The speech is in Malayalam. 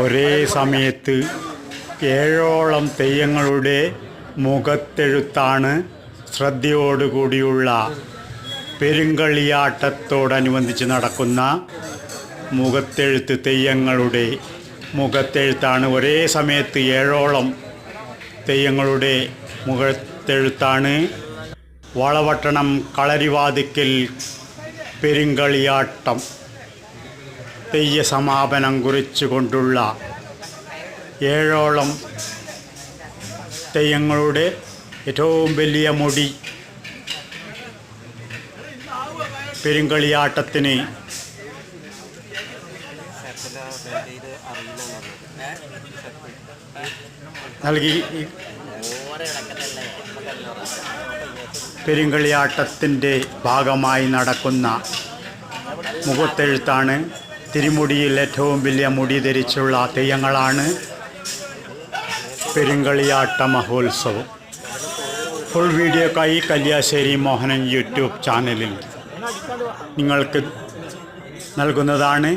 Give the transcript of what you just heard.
ഒരേ സമയത്ത് 7ഓളം തെയ്യങ്ങളുടെ മുഖത്തെഴുത്താണ് ശ്രദ്ധയോടുകൂടിയുള്ള പെരുങ്കളിയാട്ടത്തോടനുബന്ധിച്ച് നടക്കുന്ന മുഖത്തെഴുത്ത്. തെയ്യങ്ങളുടെ മുഖത്തെഴുത്താണ്. ഒരേ സമയത്ത് 7ഓളം തെയ്യങ്ങളുടെ മുഖത്തെഴുത്താണ്. വളവട്ടണം കളരിവാതിക്കൽ പെരുങ്കളിയാട്ടം തെയ്യ സമാപനം കുറിച്ചുകൊണ്ടുള്ള 7ഓളം തെയ്യങ്ങളുടെ ഏറ്റവും വലിയ മുടി പെരുങ്കളിയാട്ടത്തിന് നൽകി. പെരുങ്കളിയാട്ടത്തിൻ്റെ ഭാഗമായി നടക്കുന്ന മുഖത്തെഴുത്താണ്. തിരുമുടിയിൽ ഏറ്റവും വലിയ മുടി ധരിച്ചുള്ള തെയ്യങ്ങളാണ് പെരുങ്കളിയാട്ട മഹോത്സവം. ഫുൾ വീഡിയോക്കായി കല്യാശ്ശേരി മോഹനൻ യൂട്യൂബ് ചാനലിൽ നിങ്ങൾക്ക് നൽകുന്നതാണ്.